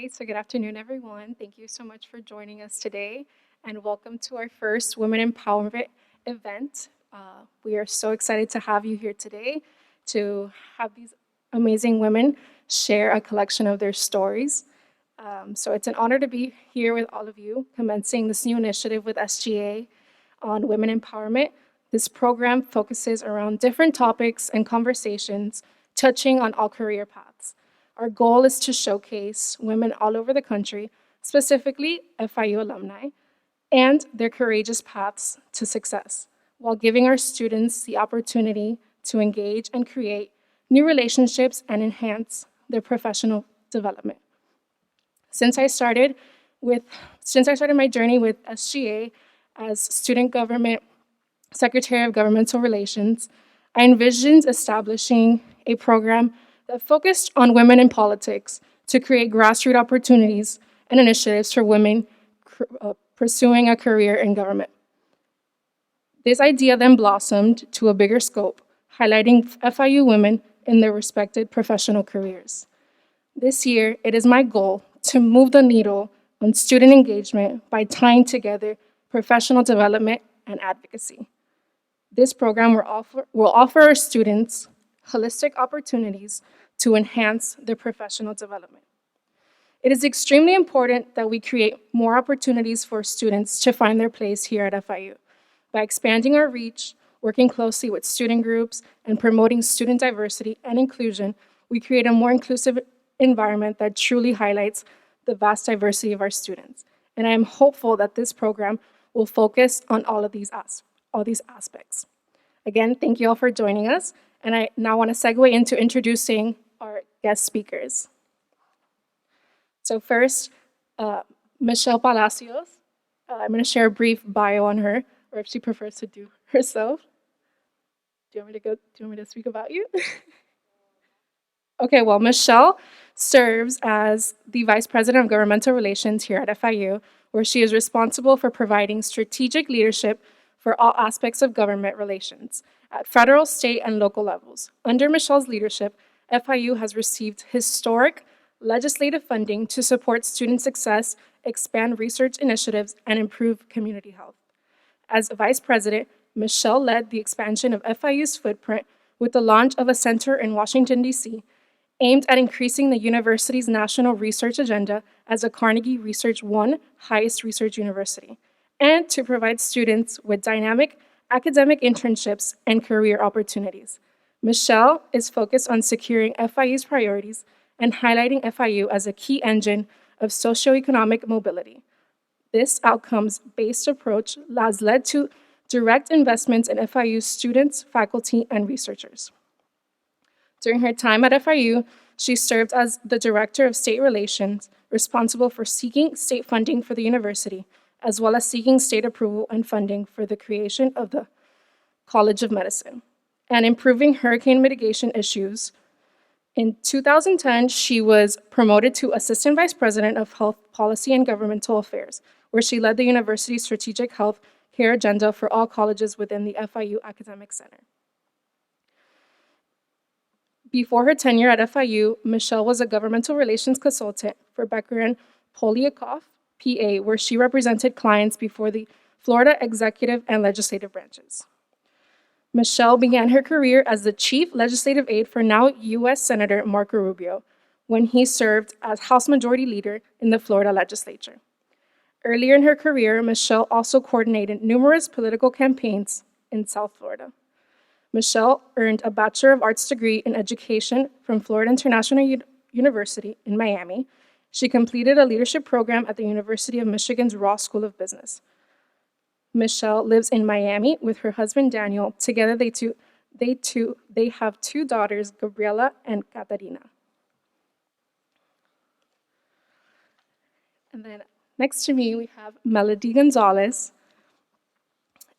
Hi, so good afternoon, everyone. Thank you so much for joining us today, and welcome to our first Women Empowerment event. We are so excited to have you here today to have these amazing women share a collection of their stories. So it's an honor to be here with all of you, commencing this new initiative with SGA on women empowerment. This program focuses around different topics and conversations touching on all career paths. Our goal is to showcase women all over the country, specifically FIU alumni, and their courageous paths to success, while giving our students the opportunity to engage and create new relationships and enhance their professional development. Since I started with since I started my journey with SGA as student government secretary of governmental relations, I envisioned establishing a program that focused on women in politics to create grassroots opportunities and initiatives for women pursuing a career in government. This idea then blossomed to a bigger scope, highlighting FIU women in their respected professional careers. This year, it is my goal to move the needle on student engagement by tying together professional development and advocacy. This program will offer our students holistic opportunities to enhance their professional development. It is extremely important that we create more opportunities for students to find their place here at FIU. By expanding our reach, working closely with student groups, and promoting student diversity and inclusion, we create a more inclusive environment that truly highlights the vast diversity of our students. And I am hopeful that this program will focus on all these aspects. Again, thank you all for joining us, and I now want to segue into introducing our guest speakers. So first, Michelle Palacios. I'm going to share a brief bio on her, or if she prefers to do herself. Do you want me to speak about you? Okay, well, Michelle serves as the Vice President of Governmental Relations here at FIU, where she is responsible for providing strategic leadership for all aspects of government relations at federal, state, and local levels. Under Michelle's leadership, FIU has received historic legislative funding to support student success, expand research initiatives, and improve community health. As Vice President, Michelle led the expansion of FIU's footprint with the launch of a center in Washington, D.C., aimed at increasing the university's national research agenda as a Carnegie Research One highest research university, and to provide students with dynamic academic internships and career opportunities. Michelle is focused on securing FIU's priorities and highlighting FIU as a key engine of socioeconomic mobility. This outcomes-based approach has led to direct investments in FIU's students, faculty, and researchers. During her time at FIU, she served as the Director of State Relations, responsible for seeking state funding for the university, as well as seeking state approval and funding for the creation of the College of Medicine, and improving hurricane mitigation issues. In 2010, she was promoted to Assistant Vice President of Health Policy and Governmental Affairs, where she led the university's strategic health care agenda for all colleges within the FIU Academic Center. Before her tenure at FIU, Michelle was a governmental relations consultant for Becker and Poliakoff, PA, where she represented clients before the Florida executive and legislative branches. Michelle began her career as the chief legislative aide for now U.S. Senator Marco Rubio, when he served as House Majority Leader in the Florida legislature. Earlier in her career, Michelle also coordinated numerous political campaigns in South Florida. Michelle earned a Bachelor of Arts degree in education from Florida International University in Miami. She completed a leadership program at the University of Michigan's Ross School of Business. Michelle lives in Miami with her husband Daniel. Together, they have two daughters, Gabriela and Katarina. And then next to me, we have Melody Gonzalez.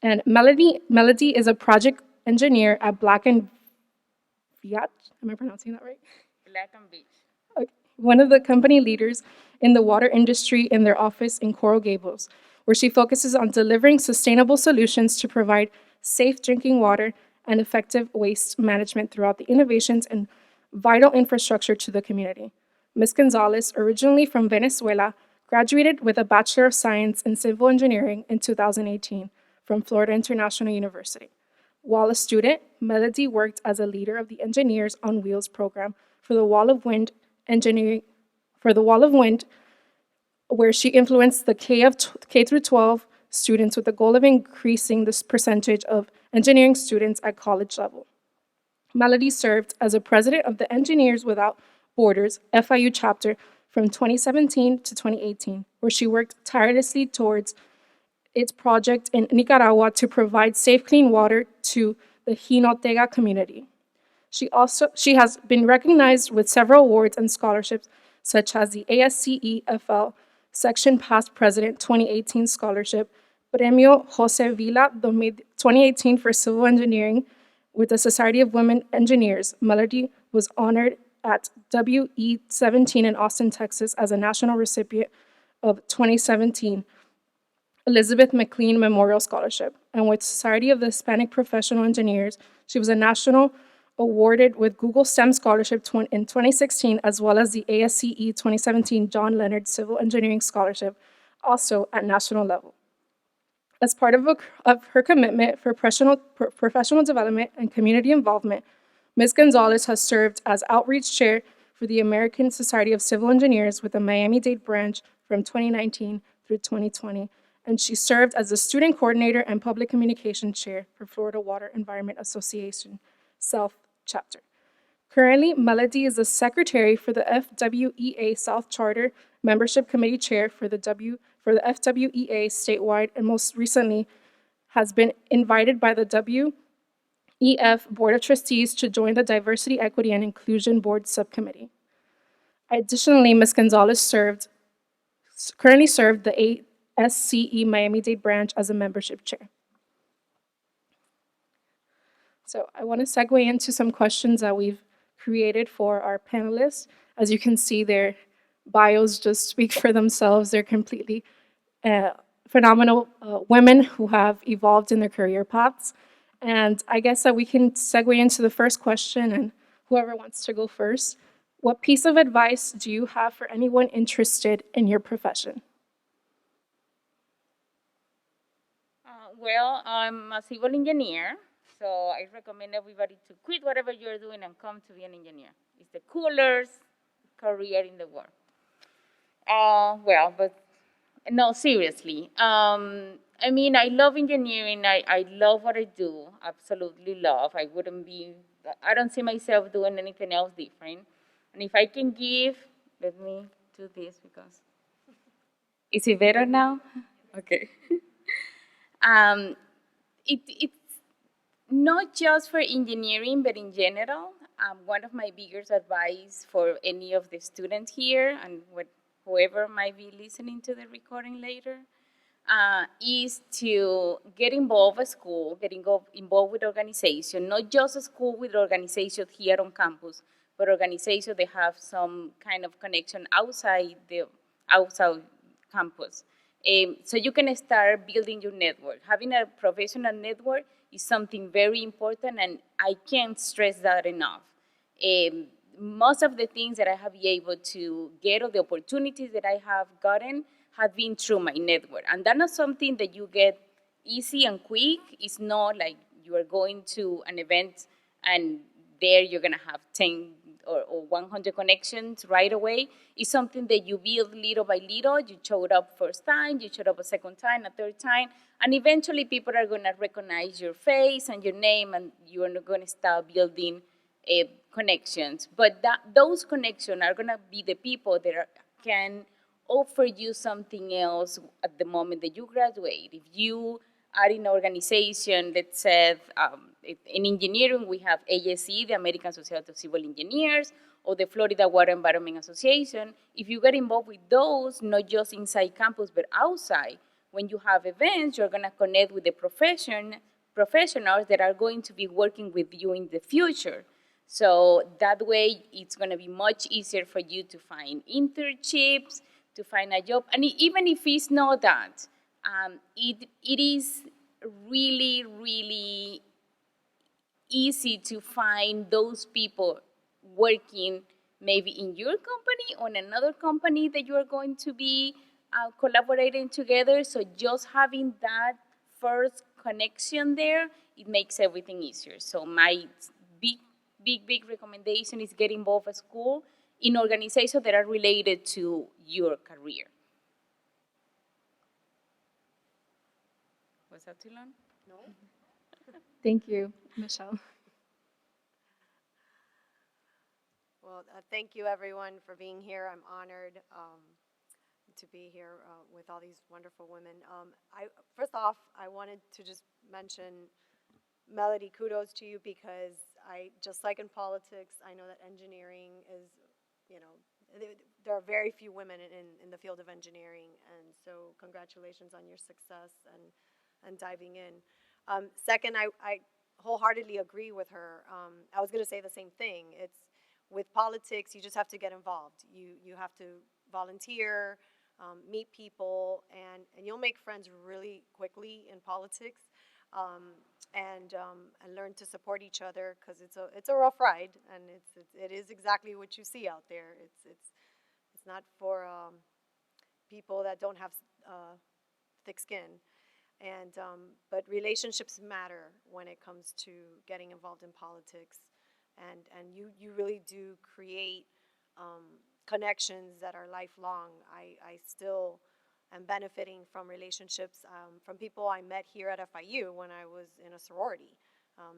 And Melody is a project engineer at Black and Viat. Am I pronouncing that right? Black and Beach. Okay. One of the company leaders in the water industry in their office in Coral Gables, where she focuses on delivering sustainable solutions to provide safe drinking water and effective waste management throughout the innovations and vital infrastructure to the community. Ms. Gonzalez, originally from Venezuela, graduated with a Bachelor of Science in Civil Engineering in 2018 from Florida International University. While a student, Melody worked as a leader of the Engineers on Wheels program for the Wall of Wind engineering for the Wall of Wind, where she influenced the K through 12 students with the goal of increasing this percentage of engineering students at college level. Melody served as a president of the Engineers Without Borders FIU chapter from 2017 to 2018, where she worked tirelessly towards its project in Nicaragua to provide safe, clean water to the Jinotega community. She has been recognized with several awards and scholarships, such as the ASCEFL Section Past President 2018 Scholarship, Premio Jose Vila 2018 for Civil Engineering with the Society of Women Engineers. Melody was honored at WE17 in Austin, Texas as a national recipient of 2017 Elizabeth McLean Memorial Scholarship, and with Society of the Hispanic Professional Engineers, she was a national awarded with Google STEM Scholarship in 2016, as well as the ASCE 2017 John Leonard Civil Engineering Scholarship, also at national level. As part of her commitment for professional development and community involvement, Ms. Gonzalez has served as outreach chair for the American Society of Civil Engineers with the Miami-Dade branch from 2019 through 2020, and she served as the student coordinator and public communication chair for Florida Water Environment Association South Chapter. Currently, Melody is the secretary for the FWEA South Charter Membership Committee chair for the FWEA statewide, and most recently has been invited by the WEF Board of Trustees to join the Diversity, Equity, and Inclusion Board Subcommittee. Additionally, Ms. Gonzalez currently served the ASCE Miami-Dade branch as a membership chair. So I want to segue into some questions that we've created for our panelists. As you can see, their bios just speak for themselves. They're completely phenomenal women who have evolved in their career paths. And I guess that we can segue into the first question, and whoever wants to go first. What piece of advice do you have for anyone interested in your profession? Well, I'm a civil engineer, so I recommend everybody to quit whatever you're doing and come to be an engineer. It's the coolest career in the world. But no, seriously. I mean, I love engineering. I love what I do. Absolutely love. I don't see myself doing anything else different. And if I can give, let me do this because. Is it better now? Okay. um, it's not just for engineering, but in general. One of my biggest advice for any of the students here and whoever might be listening to the recording later is to get involved at school, involved with organization, not just a school with organizations here on campus, but organizations that have some kind of connection outside campus. So you can start building your network. Having a professional network is something very important, and I can't stress that enough. Most of the things that I have been able to get, or the opportunities that I have gotten, have been through my network. And that's not something that you get easy and quick. It's not like you are going to an event and there you're going to have 10 or 100 connections right away. It's something that you build little by little. You showed up first time, you showed up a second time, a third time, and eventually people are going to recognize your face and your name, and you're going to start building connections. But those connections are going to be the people that can offer you something else at the moment that you graduate. If you are in an organization that said, in engineering, we have ASE, the American Society of Civil Engineers, or the Florida Water Environment Association. If you get involved with those, not just inside campus, but outside, when you have events, you're going to connect with the professionals that are going to be working with you in the future. So that way, it's going to be much easier for you to find internships, to find a job. And even if it's not that, it is really, really easy to find those people working maybe in your company or in another company that you are going to be collaborating together. So just having that first connection there, it makes everything easier. So my big, big recommendation is get involved at school in organizations that are related to your career. Was that too long? Thank you, Michelle. Well, thank you everyone for being here. I'm honored to be here with all these wonderful women. First off, I wanted to just mention, Melody, kudos to you, because just like in politics, I know that engineering is, you know, there are very few women in the field of engineering, and so congratulations on your success and diving in. Second, I wholeheartedly agree with her. I was going to say the same thing. It's with politics, you just have to get involved. You have to volunteer, meet people, and you'll make friends really quickly in politics, and learn to support each other, because it's a rough ride, and it is exactly what you see out there. It's not for people that don't have thick skin. And but relationships matter when it comes to getting involved in politics, and you really do create connections that are lifelong. I still am benefiting from relationships from people I met here at FIU when I was in a sorority.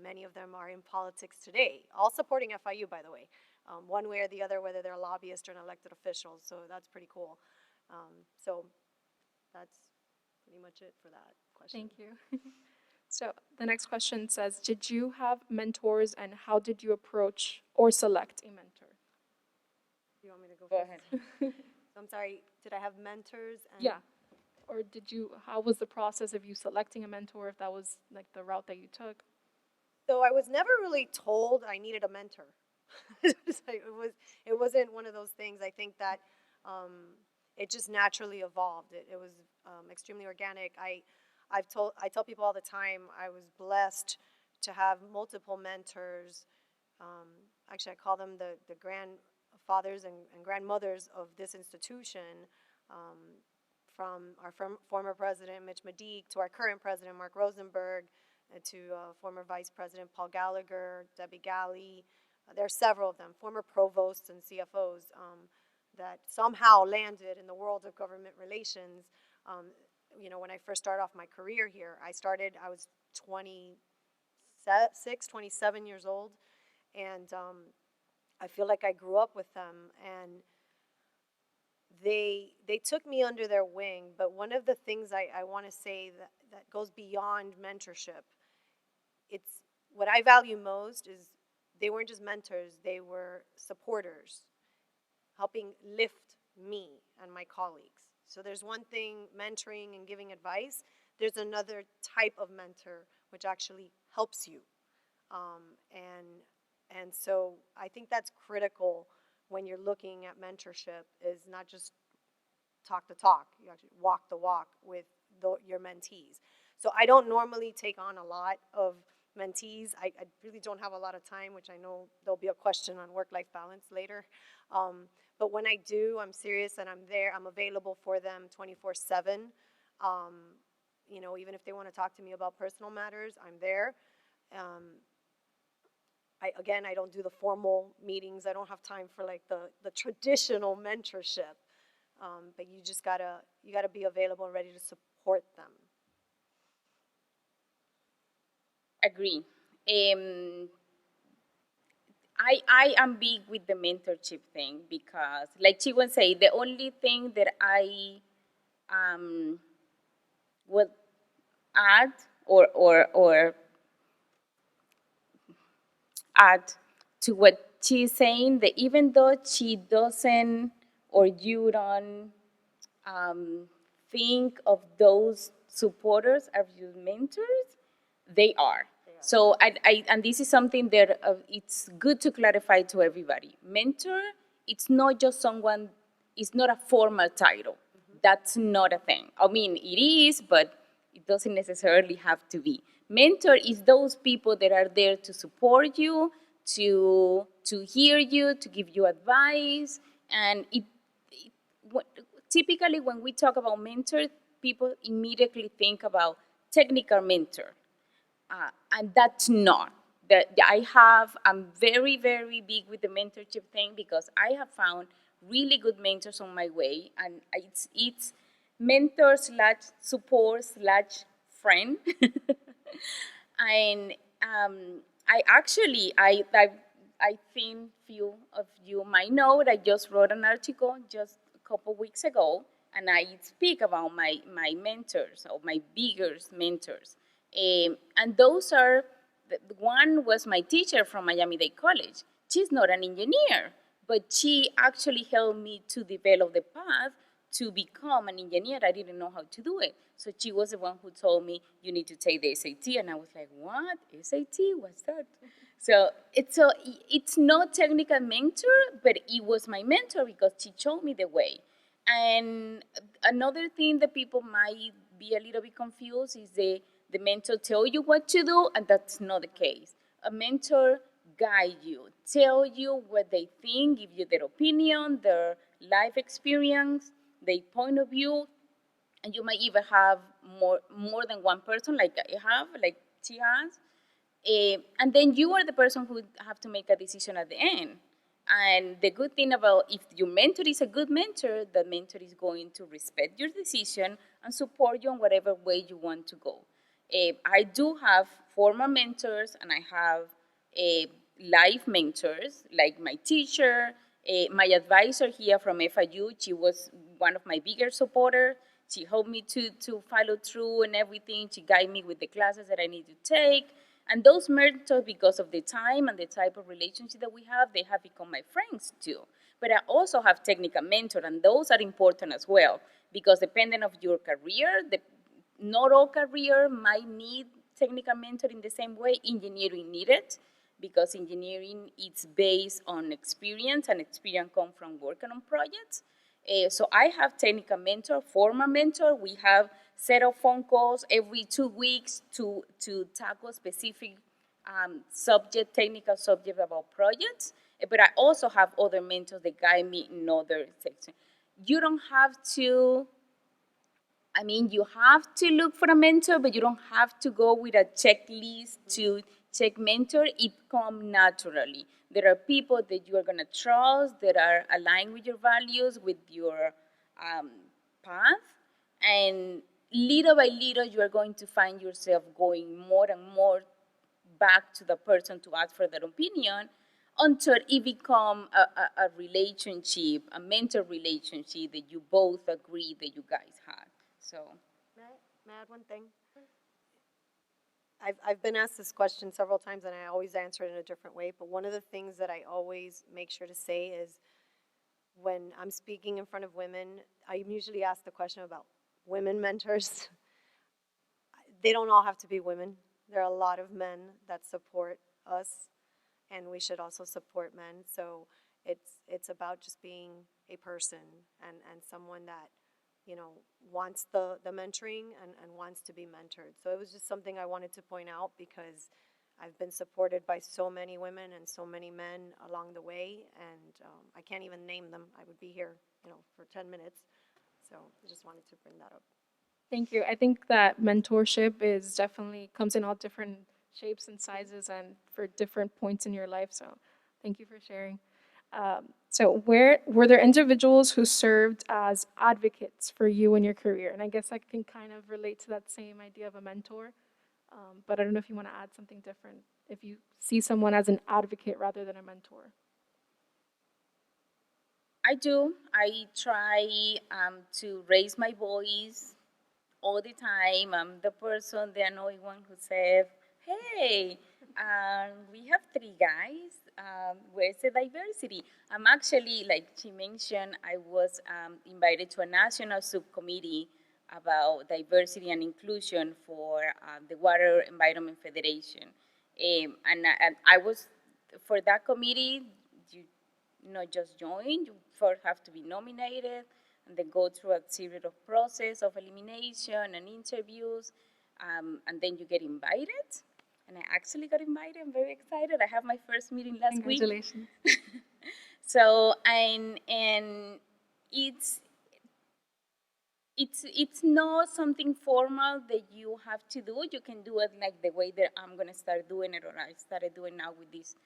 Many of them are in politics today, all supporting FIU, by the way, one way or the other, whether they're a lobbyist or an elected official. So that's pretty cool. So that's pretty much it for that question. Thank you. So the next question says, did you have mentors, and how did you approach or select a mentor? You want me to go Go first? ahead. So I'm sorry, did I have mentors? And Yeah. Or how was the process of you selecting a mentor, if that was like the route that you took? So I was never really told I needed a mentor. It wasn't one of those things. I think that it just naturally evolved. It was extremely organic. I tell people all the time, I was blessed to have multiple mentors. Actually, I call them the grandfathers and grandmothers of this institution, from our former president, Mitch Medic, to our current president, Mark Rosenberg, to former vice president, Paul Gallagher, Debbie Galley. There are several of them, former provosts and CFOs, that somehow landed in the world of government relations. When I first started off my career here, I was 26, 27 years old, and I feel like I grew up with them, and they took me under their wing. But one of the things I want to say that goes beyond mentorship, it's what I value most is they weren't just mentors, they were supporters, helping lift me and my colleagues. So there's one thing, mentoring and giving advice. There's another type of mentor which actually helps you. And so I think that's critical when you're looking at mentorship, is not just talk the talk, you actually walk the walk with your mentees. So I don't normally take on a lot of mentees. I really don't have a lot of time, which I know there'll be a question on work-life balance later. But when I do, I'm serious and I'm there. I'm available for them 24/7. Even if they want to talk to me about personal matters, I'm there. I don't do the formal meetings. I don't have time for like the traditional mentorship. But you gotta be available and ready to support them. Agree. I am big with the mentorship thing, because, like she would say, the only thing that I would add or add to what she's saying, that even though she doesn't, or you don't think of those supporters as your mentors, they are. So, and this is something that it's good to clarify to everybody. Mentor, it's not just someone, it's not a formal title. That's not a thing. I mean, it is, but it doesn't necessarily have to be. Mentor is those people that are there to support you, to hear you, to give you advice. And what, typically when we talk about mentor, people immediately think about technical mentor, and that's not. That I'm very, very big with the mentorship thing because I have found really good mentors on my way, and it's mentor slash support slash friend. And I actually, I think few of you might know that I just wrote an article just a couple weeks ago, and I speak about my mentors or my biggest mentors. And those are, one was my teacher from Miami-Dade College. She's not an engineer, but she actually helped me to develop the path to become an engineer. I didn't know how to do it. So she was the one who told me, you need to take the SAT. And I was like, what? SAT? What's that? So it's not technical mentor, but it was my mentor because she showed me the way. And another thing that people might be a little bit confused is the mentor tell you what to do, and that's not the case. A mentor guide you, tell you what they think, give you their opinion, their life experience, their point of view, and you might even have more than one person, like I have, like she has. And then you are the person who have to make a decision at the end. And the good thing about if your mentor is a good mentor, the mentor is going to respect your decision and support you in whatever way you want to go. I do have former mentors, and I have life mentors, like my teacher, my advisor here from FIU. She was one of my bigger supporters. She helped me to follow through and everything. She guided me with the classes that I need to take. And those mentors, because of the time and the type of relationship that we have, they have become my friends too. But I also have technical mentors, and those are important as well, because depending on your career, not all career might need technical mentor in the same way. Engineering need it, because engineering is based on experience, and experience comes from working on projects. So I have technical mentor, former mentor. We have set of phone calls every 2 weeks to tackle specific subject, technical subject about projects. But I also have other mentors that guide me in other sections. You don't have to, I mean, you have to look for a mentor, but you don't have to go with a checklist to check mentor. It comes naturally. There are people that you are going to trust, that are aligned with your values, with your path. And little by little, you are going to find yourself going more and more back to the person to ask for their opinion until it become a relationship, a mentor relationship that you both agree that you guys have. So, May I add one thing? I've been asked this question several times, and I always answer it in a different way. But one of the things that I always make sure to say is, when I'm speaking in front of women, I usually ask the question about women mentors. They don't all have to be women. There are a lot of men that support us, and we should also support men. So it's about just being a person and someone that, you know, wants the mentoring and wants to be mentored. So it was just something I wanted to point out, because I've been supported by so many women and so many men along the way, and I can't even name them. I would be here, you know, for 10 minutes. So I just wanted to bring that up. Thank you. I think that mentorship is definitely comes in all different shapes and sizes and for different points in your life. So thank you for sharing. So where were there individuals who served as advocates for you in your career? And I guess I can kind of relate to that same idea of a mentor. But I don't know if you want to add something different, if you see someone as an advocate rather than a mentor. I do. I try to raise my voice all the time. I'm the person, the annoying one who said, hey, we have three guys. Where's the diversity? I'm actually, like she mentioned, I was invited to a national subcommittee about diversity and inclusion for the Water Environment Federation. And I was, for that committee, you not just join, you first have to be nominated, and then go through a series of process of elimination and interviews, and then you get invited. and I actually got invited. I'm very excited. I have my first meeting last week. Congratulations. So and it's not something formal that you have to do. You can do it like the way that I'm gonna start doing it, or I started doing now with this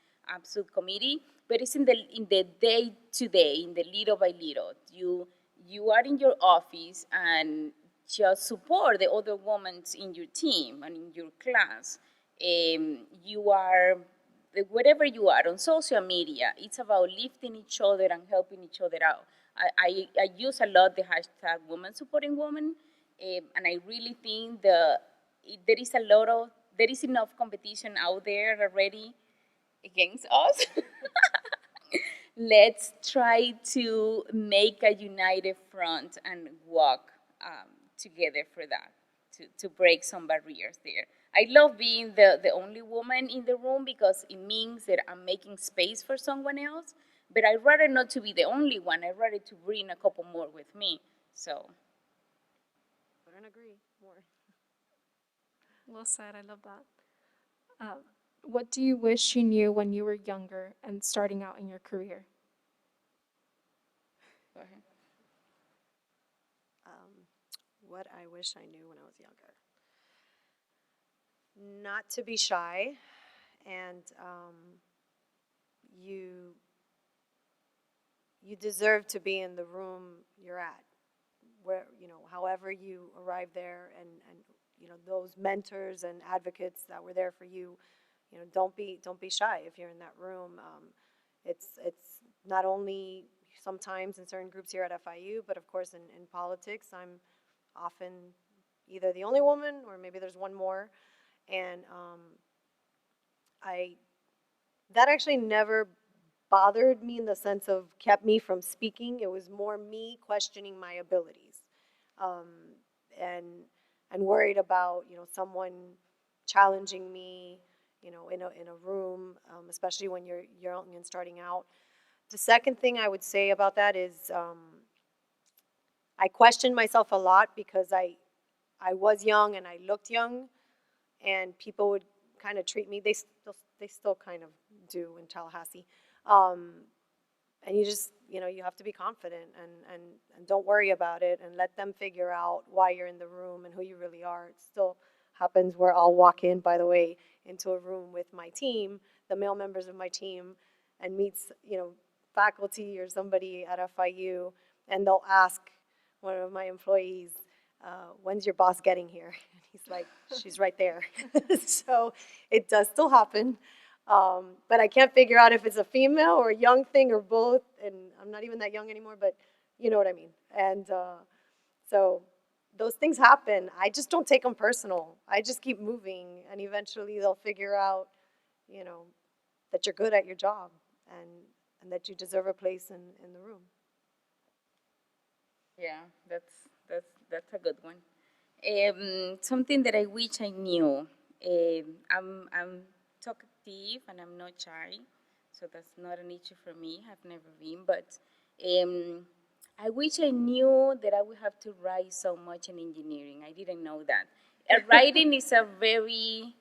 subcommittee. But it's in the day to day, in the little by little. You are in your office and just support the other women in your team and in your class. You are wherever you are on social media. It's about lifting each other and helping each other out. I use a lot the hashtag women supporting women, and I really think there is enough competition out there already against us. Let's try to make a united front and walk together for that, to break some barriers there. I love being the only woman in the room because it means that I'm making space for someone else, but I'd rather not to be the only one. I'd rather to bring a couple more with me. So, Couldn't agree more. Well said. I love that. What do you wish you knew when you were younger and starting out in your career? go ahead. What I wish I knew when I was younger. Not to be shy, and you you deserve to be in the room you're at, where however you arrive there, and those mentors and advocates that were there for you. Don't be shy if you're in that room. It's not only sometimes in certain groups here at FIU, but of course in politics, I'm often either the only woman or maybe there's one more, and I that actually never bothered me in the sense of kept me from speaking. It was more me questioning my abilities, um, and worried about someone challenging me, in a room, especially when you're young and starting out. The second thing I would say about that is I questioned myself a lot because I was young and I looked young, and people would kind of treat me. They still kind of do in Tallahassee, um, and you have to be confident, and don't worry about it, and let them figure out why you're in the room and who you really are. It still happens where I'll walk in, by the way, into a room with my team, the male members of my team, and meets faculty or somebody at FIU, and they'll ask one of my employees, when's your boss getting here? And he's like, she's right there. So it does still happen. But I can't figure out if it's a female or a young thing or both. And I'm not even that young anymore, but you know what I mean. And so those things happen. I just don't take them personal. I just keep moving, and eventually they'll figure out, you know, that you're good at your job, and that you deserve a place in the room. Yeah, that's a good one. Something that I wish I knew. I'm talkative and I'm not shy, so that's not an issue for me. I've never been, but um, I wish I knew that I would have to write so much in engineering. I didn't know that. Writing is a very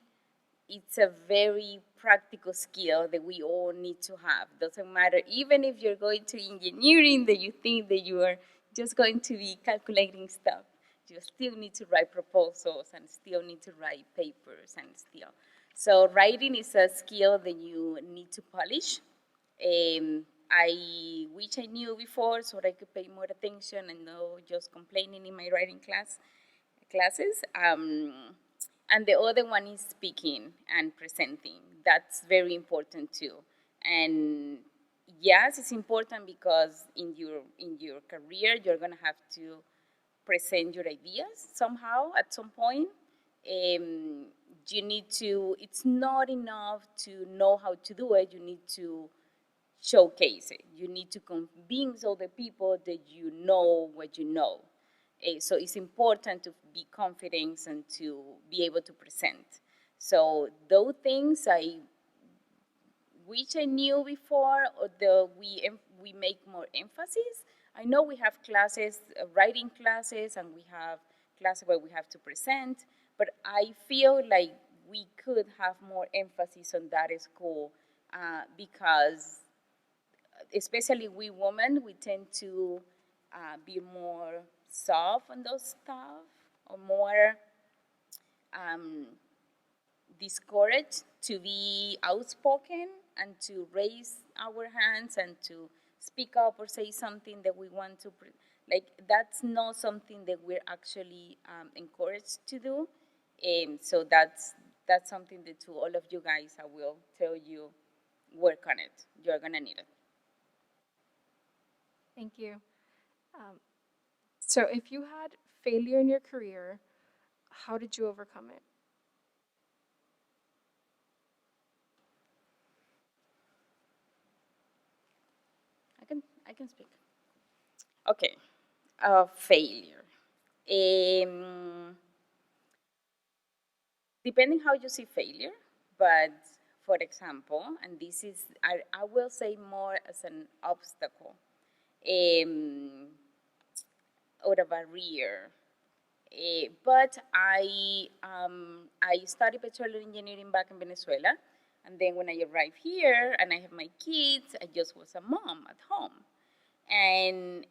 practical skill that we all need to have. Doesn't matter, even if you're going to engineering, that you think that you are just going to be calculating stuff. You still need to write proposals and still need to write papers and still. So writing is a skill that you need to polish. I wish I knew before so that I could pay more attention and not just complaining in my writing classes. And the other one is speaking and presenting. That's very important too. And yes, it's important because in your career you're gonna have to present your ideas somehow at some point. Um, you need to. It's not enough to know how to do it. You need to showcase it. You need to convince other people that you know what you know. So it's important to be confident and to be able to present. So those things I wish I knew before, or we make more emphasis. I know we have classes, writing classes, and we have classes where we have to present, but I feel like we could have more emphasis on that school because especially we women, we tend to be more soft on those stuff or more um, discouraged to be outspoken and to raise our hands and to speak up or say something that we want to like that's not something that we're actually encouraged to do. So that's something that to all of you guys I will tell you, work on it, you're gonna need it. Thank you. So, if you had failure in your career, how did you overcome it? I can speak. Okay, failure. Um, Depending how you see failure, but for example, and this is, I will say more as an obstacle um, or a barrier. But I studied petroleum engineering back in Venezuela, and then when I arrived here and I have my kids, I just was a mom at home, and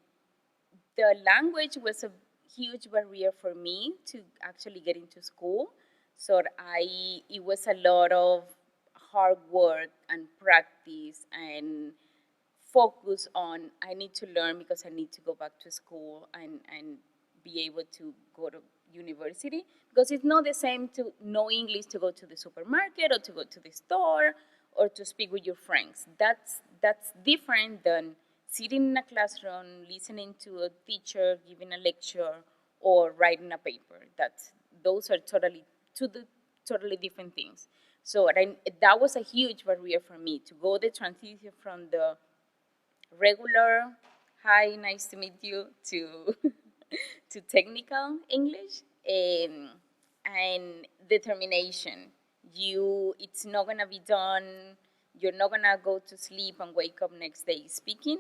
the language was a huge barrier for me to actually get into school. So it was a lot of hard work and practice and focus on I need to learn because I need to go back to school and be able to go to university because it's not the same to know English to go to the supermarket or to go to the store or to speak with your friends. That's different than sitting in a classroom, listening to a teacher giving a lecture or writing a paper. Those are totally different things. So that was a huge barrier for me to go the transition from the regular hi, nice to meet you to to technical English and determination. It's not gonna be done. You're not gonna go to sleep and wake up next day speaking.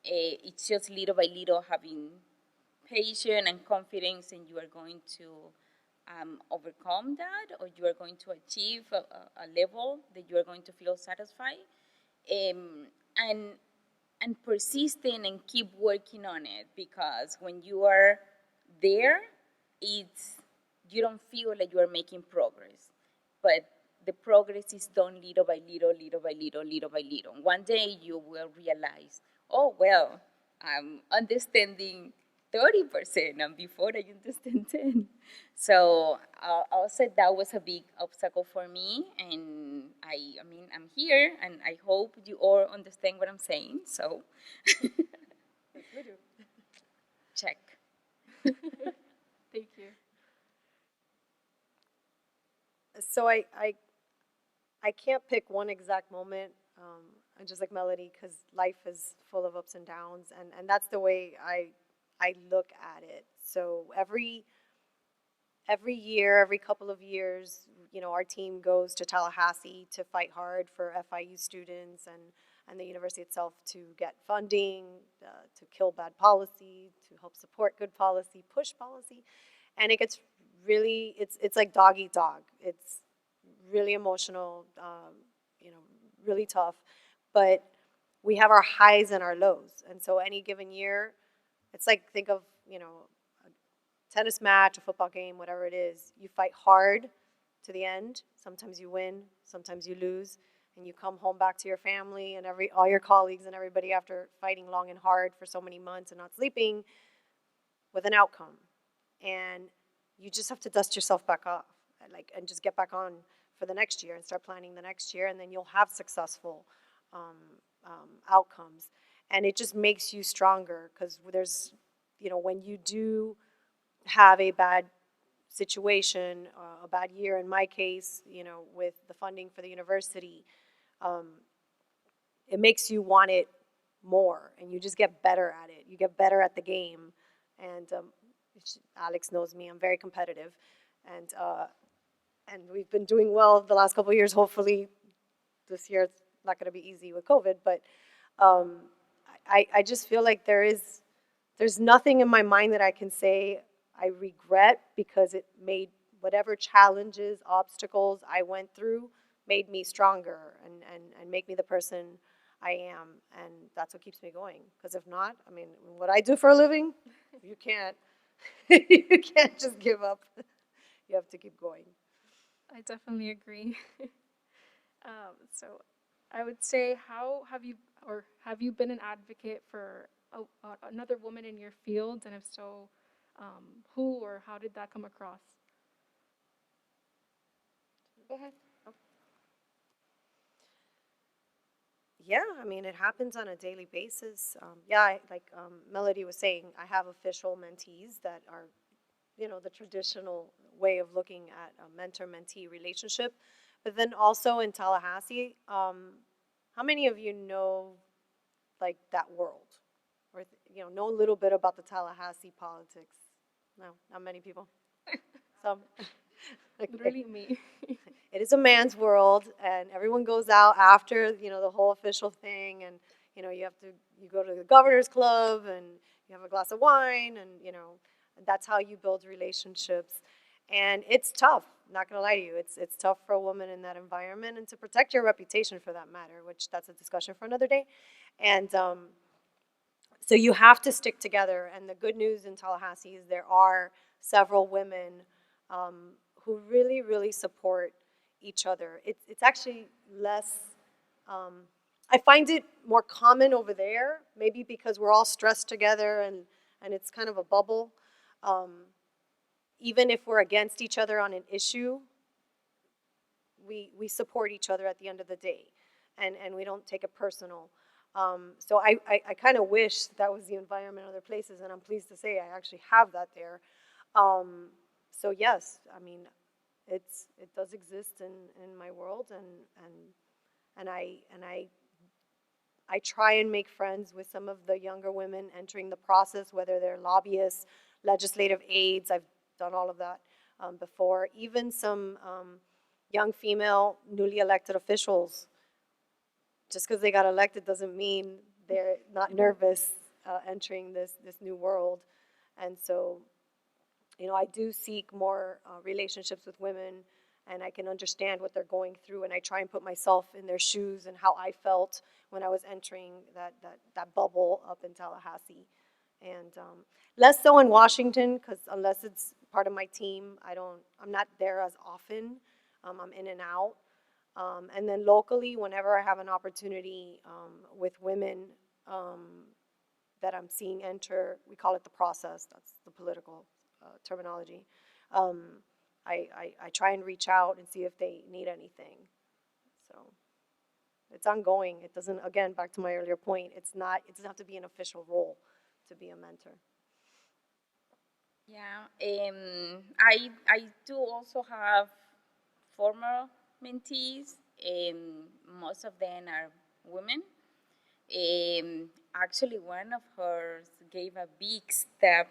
It's just little by little having patience and confidence, and you are going to overcome that, or you are going to achieve a level that you are going to feel satisfied. Um, and persisting and keep working on it because when you are there, it's you don't feel like you are making progress, but the progress is done little by little, little by little, little by little. One day you will realize, oh well, I'm understanding 30%, and before I understand 10. So I'll say that was a big obstacle for me, and I mean, I'm here, and I hope you all understand what I'm saying. So, Yes, we do. check. Thank you. So I can't pick one exact moment, just like Melody, because life is full of ups and downs, and that's the way I look at it. So every year, every couple of years, our team goes to Tallahassee to fight hard for FIU students and the university itself to get funding, to kill bad policy, to help support good policy, push policy, and it gets really it's like dog eat dog. It's really emotional, really tough, but we have our highs and our lows, and so any given year, it's like think of tennis match, a football game, whatever it is, you fight hard to the end. Sometimes you win, sometimes you lose, and you come home back to your family and all your colleagues and everybody after fighting long and hard for so many months and not sleeping with an outcome. And you just have to dust yourself back off, and just get back on for the next year and start planning the next year, and then you'll have successful outcomes. And it just makes you stronger because when you do have a bad situation, a bad year in my case, with the funding for the university, it makes you want it more, and you just get better at it. You get better at the game, and Alex knows me. I'm very competitive, and we've been doing well the last couple of years. Hopefully, this year it's not going to be easy with COVID, but I just feel like there's nothing in my mind that I can say I regret because it made whatever challenges, obstacles I went through made me stronger and make me the person I am. And that's what keeps me going. Because if not, I mean, what I do for a living, you can't, you can't just give up. You have to keep going. I definitely agree. So I would say, how have you been an advocate for another woman in your field? And if so, who or how did that come across? Go ahead. Yeah, I mean, it happens on a daily basis. Like Melody was saying, I have official mentees that are, the traditional way of looking at a mentor-mentee relationship. But then also in Tallahassee, how many of you know, like, that world? Or, know a little bit about the Tallahassee politics? No, not many people. Some. Okay. Literally me. It is a man's world, and everyone goes out after, the whole official thing, and, you go to the governor's club, and you have a glass of wine, and, that's how you build relationships. And it's tough, not gonna lie to you. It's tough for a woman in that environment, and to protect your reputation for that matter, which that's a discussion for another day. And so you have to stick together, and the good news in Tallahassee is there are several women who really, really support each other. It's actually less, I find it more common over there, maybe because we're all stressed together and it's kind of a bubble. Even if we're against each other on an issue, we support each other at the end of the day, and we don't take it personal. So I kind of wish that was the environment in other places, and I'm pleased to say I actually have that there. So yes, I mean, it does exist in my world, and I try and make friends with some of the younger women entering the process, whether they're lobbyists, legislative aides. I've done all of that before. Even some young female newly elected officials. Just because they got elected doesn't mean they're not nervous entering this new world. And so, I do seek more relationships with women, and I can understand what they're going through, and I try and put myself in their shoes and how I felt when I was entering that bubble up in Tallahassee. And less so in Washington, because unless it's part of my team, I'm not there as often. I'm in and out. And then locally, whenever I have an opportunity with women that I'm seeing enter, we call it the process, that's the political terminology. I try and reach out and see if they need anything. So it's ongoing. It doesn't, again, back to my earlier point, it doesn't have to be an official role to be a mentor. Yeah, I do also have former mentees. Most of them are women. Actually, one of hers gave a big step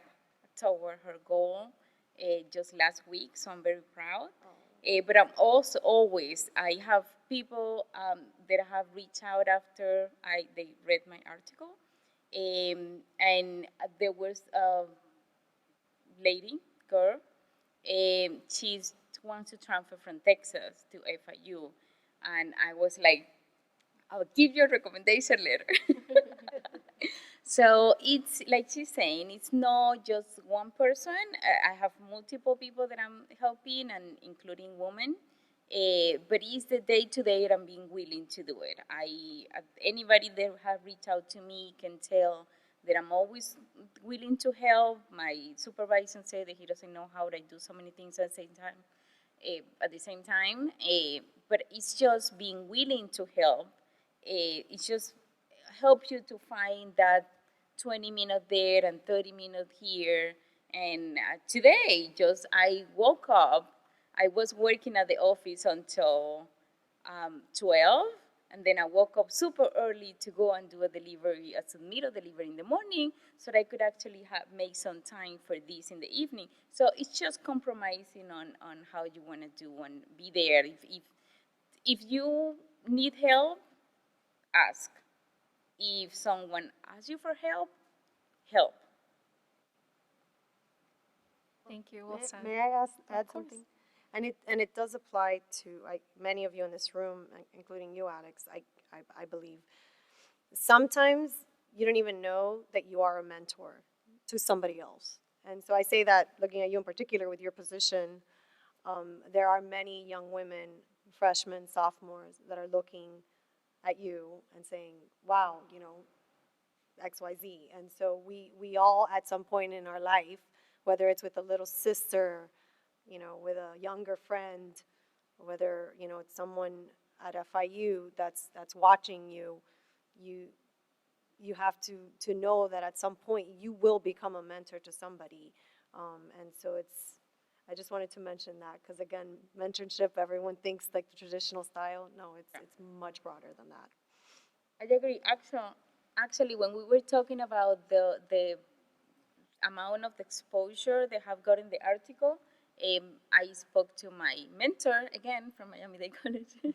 toward her goal just last week, so I'm very proud. But I'm also always, I have people that have reached out after they read my article. And there was a lady, girl, she wants to transfer from Texas to FIU. And I was like, I'll give you a recommendation letter. So it's like she's saying, it's not just one person. I have multiple people that I'm helping, and including women. But it's the day to day I'm being willing to do it. Anybody that have reached out to me can tell that I'm always willing to help. My supervisor said that he doesn't know how I do so many things at the same time. But it's just being willing to help. It's just help you to find that 20 minutes there and 30 minutes here. And today, just I woke up. I was working at the office until 12, and then I woke up super early to go and do a delivery, a submit a delivery in the morning, so that I could actually make some time for this in the evening. So it's just compromising on how you want to do and be there. If you need help, ask. If someone asks you for help, help. Thank you. Well said. May I add course. something? And it does apply to many of you in this room, including you, Alex. I believe sometimes you don't even know that you are a mentor to somebody else. And so I say that looking at you in particular with your position, there are many young women, freshmen, sophomores, that are looking at you and saying, wow, you know, XYZ. And so we all, at some point in our life, whether it's with a little sister, you know, with a younger friend, whether, you know, it's someone at FIU that's watching you, you have to know that at some point you will become a mentor to somebody. And so I just wanted to mention that, because again, mentorship, everyone thinks like the traditional style. No, it's much broader than that. I agree. Actually, when we were talking about the amount of exposure they have got in the article, I spoke to my mentor again from Miami-Dade College.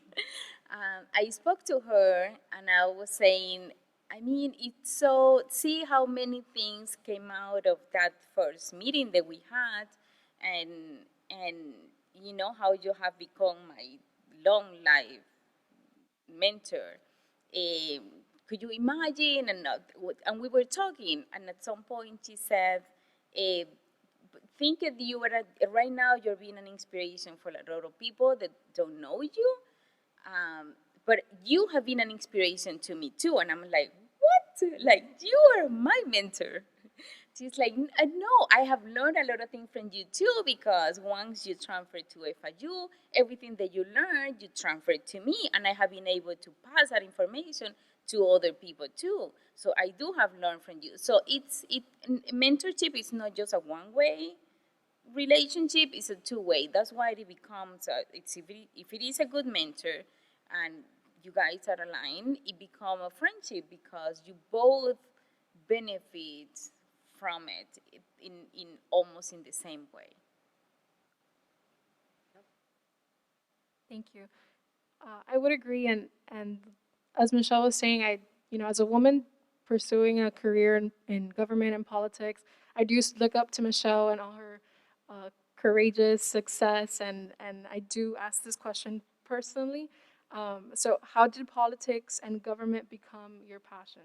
I spoke to her and I was saying, I mean, it's so, see how many things came out of that first meeting that we had, and you know how you have become my long life mentor. Um, could you imagine? And we were talking, and at some point she said, uh, think that you are right now you're being an inspiration for a lot of people that don't know you, but you have been an inspiration to me too. And I'm like, what? Like, you are my mentor. She's like, no, I have learned a lot of things from you too, because once you transfer to FIU, everything that you learned, you transfer to me, and I have been able to pass that information to other people too. So I do have learned from you. So mentorship is not just a one-way relationship, it's a two-way. That's why it becomes, if it is a good mentor and you guys are aligned, it becomes a friendship because you both benefit from it in almost in the same way. Thank you. I would agree, and as Michelle was saying, as a woman pursuing a career in government and politics, I do look up to Michelle and all her courageous success, and I do ask this question personally. So, how did politics and government become your passion?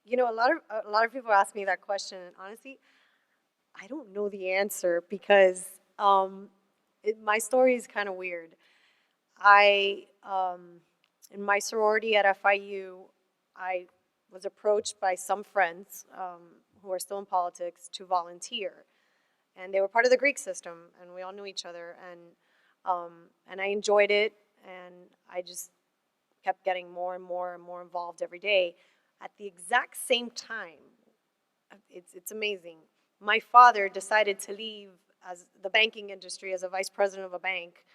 You know, a lot of people ask me that question, and honestly, I don't know the answer, because my story is kind of weird. In my sorority at FIU, I was approached by some friends who are still in politics to volunteer, and they were part of the Greek system, and we all knew each other, and I enjoyed it, and I just kept getting more and more and more involved every day. At the exact same time, it's amazing. My father decided to leave as the banking industry as a vice president of a bank,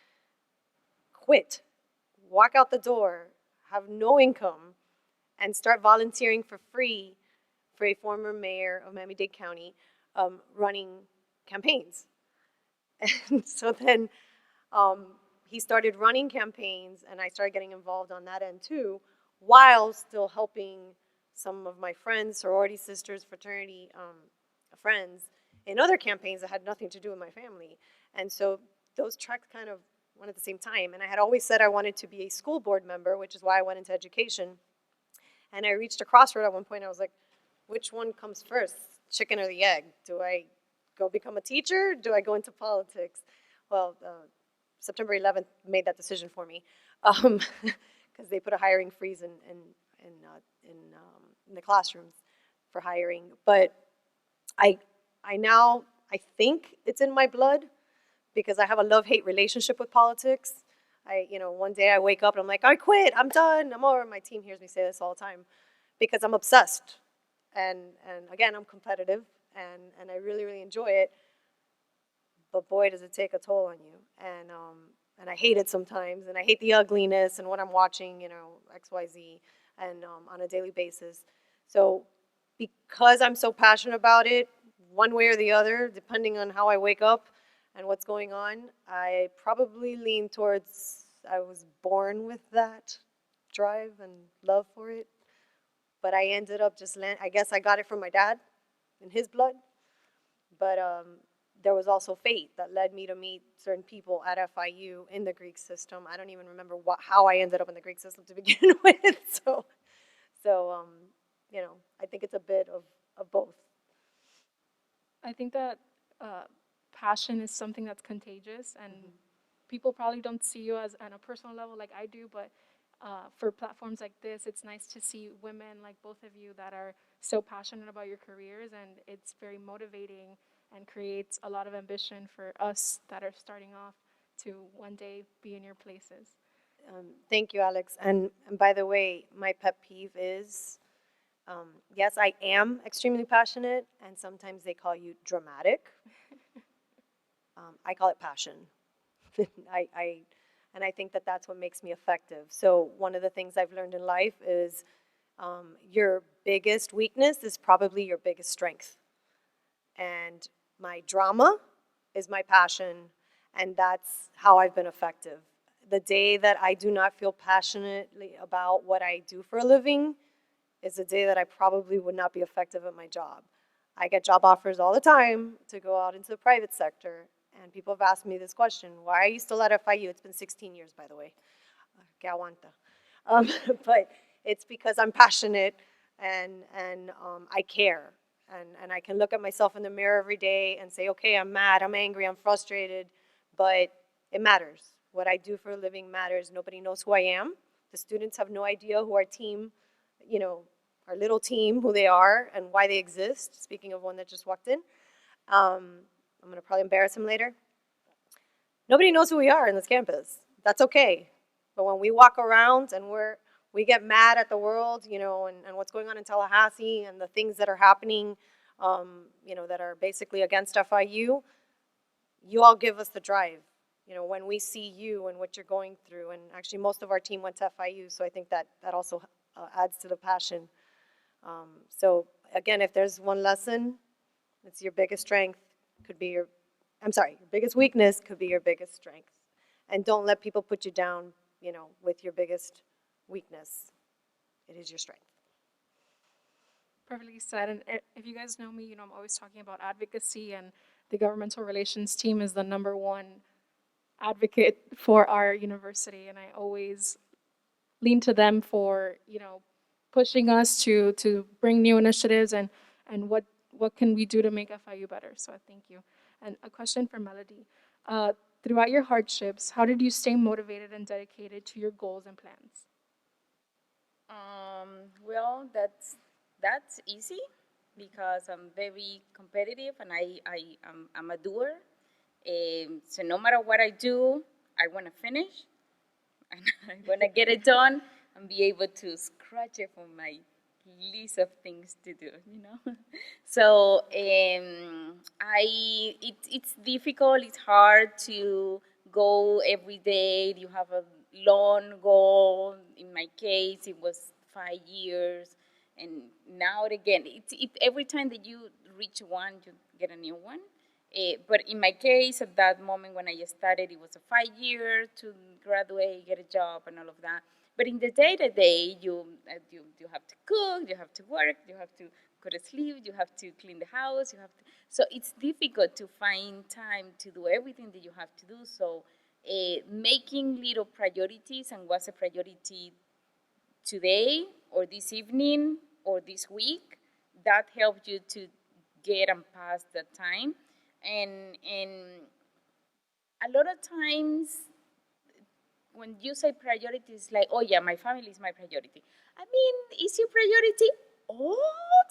quit, walk out the door, have no income, and start volunteering for free for a former mayor of Miami-Dade County, running campaigns. And so then he started running campaigns, and I started getting involved on that end too, while still helping some of my friends, sorority sisters, fraternity friends, in other campaigns that had nothing to do with my family. And so those tracks kind of went at the same time. And I had always said I wanted to be a school board member, which is why I went into education. And I reached a crossroad at one point. I was like, which one comes first, chicken or the egg? Do I go become a teacher? Do I go into politics? Well, September 11th made that decision for me, because they put a hiring freeze in the classrooms for hiring. But I think it's in my blood, because I have a love-hate relationship with politics. One day I wake up and I'm like, I quit, I'm done, I'm over. My team hears me say this all the time, because I'm obsessed. And again, I'm competitive, and I really, really enjoy it. But boy, does it take a toll on you. And I hate it sometimes, and I hate the ugliness and what I'm watching, XYZ, and on a daily basis. So because I'm so passionate about it, one way or the other, depending on how I wake up and what's going on, I probably lean towards, I was born with that drive and love for it. But I ended up I guess I got it from my dad, in his blood. But there was also fate that led me to meet certain people at FIU in the Greek system. I don't even remember how I ended up in the Greek system to begin with. So, I think it's a bit of both. I think that passion is something that's contagious, and people probably don't see you as on a personal level like I do, but for platforms like this, it's nice to see women like both of you that are so passionate about your careers, and it's very motivating and creates a lot of ambition for us that are starting off to one day be in your places. Thank you, Alex. And by the way, my pet peeve is, yes, I am extremely passionate, and sometimes they call you dramatic. I call it passion. I and I think that that's what makes me effective. So one of the things I've learned in life is your biggest weakness is probably your biggest strength. And my drama is my passion, and that's how I've been effective. The day that I do not feel passionately about what I do for a living is the day that I probably would not be effective at my job. I get job offers all the time to go out into the private sector, and people have asked me this question, why are you still at FIU? It's been 16 years, by the way. Que aguanta. But it's because I'm passionate and I care. And I can look at myself in the mirror every day and say, okay, I'm mad, I'm angry, I'm frustrated, but it matters. What I do for a living matters. Nobody knows who I am. The students have no idea who our team, our little team, who they are and why they exist. Speaking of one that just walked in. I'm going to probably embarrass him later. Nobody knows who we are in this campus. That's okay. But when we walk around and we get mad at the world, and what's going on in Tallahassee and the things that are happening, that are basically against FIU, you all give us the drive. When we see you and what you're going through, and actually most of our team went to FIU, so I think that also adds to the passion. So again, if there's one lesson, it's your biggest strength could be your biggest weakness could be your biggest strength. And don't let people put you down, with your biggest weakness. It is your strength. Perfectly said. And if you guys know me, I'm always talking about advocacy, and the governmental relations team is the number one advocate for our university. And I always lean to them for, pushing us to bring new initiatives and what can we do to make FIU better. So I thank you. And a question for Melody. Throughout your hardships, how did you stay motivated and dedicated to your goals and plans? Well, that's easy because I'm very competitive and I'm a doer. So no matter what I do, I want to finish and I want to get it done and be able to scratch it from my list of things to do. So it's difficult. It's hard to go every day. You have a long goal. In my case, it was 5 years, and now and again, every time that you reach one, you get a new one. But in my case, at that moment when I started, it was a 5 year to graduate, get a job, and all of that. But in the day-to-day, you have to cook, you have to work, you have to go to sleep, you have to clean the house, so it's difficult to find time to do everything that you have to do. So making little priorities and what's a priority today or this evening or this week, that helps you to get and pass the time. And a lot of times when you say priority, it's like, oh yeah, my family is my priority. I mean, is your priority all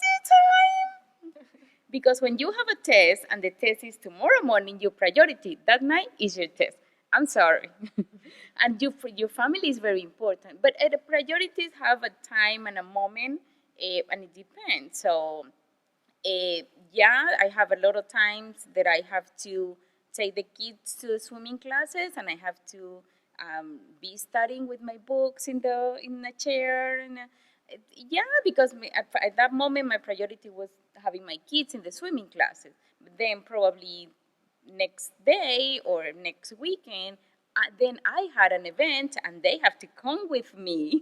the time? Because when you have a test and the test is tomorrow morning, your priority that night is your test. I'm sorry. And your family is very important. But the priorities have a time and a moment, and it depends. So, yeah, I have a lot of times that I have to take the kids to swimming classes, and I have to be studying with my books in a chair. And yeah, because at that moment my priority was having my kids in the swimming classes. But then probably next day or next weekend, then I had an event and they have to come with me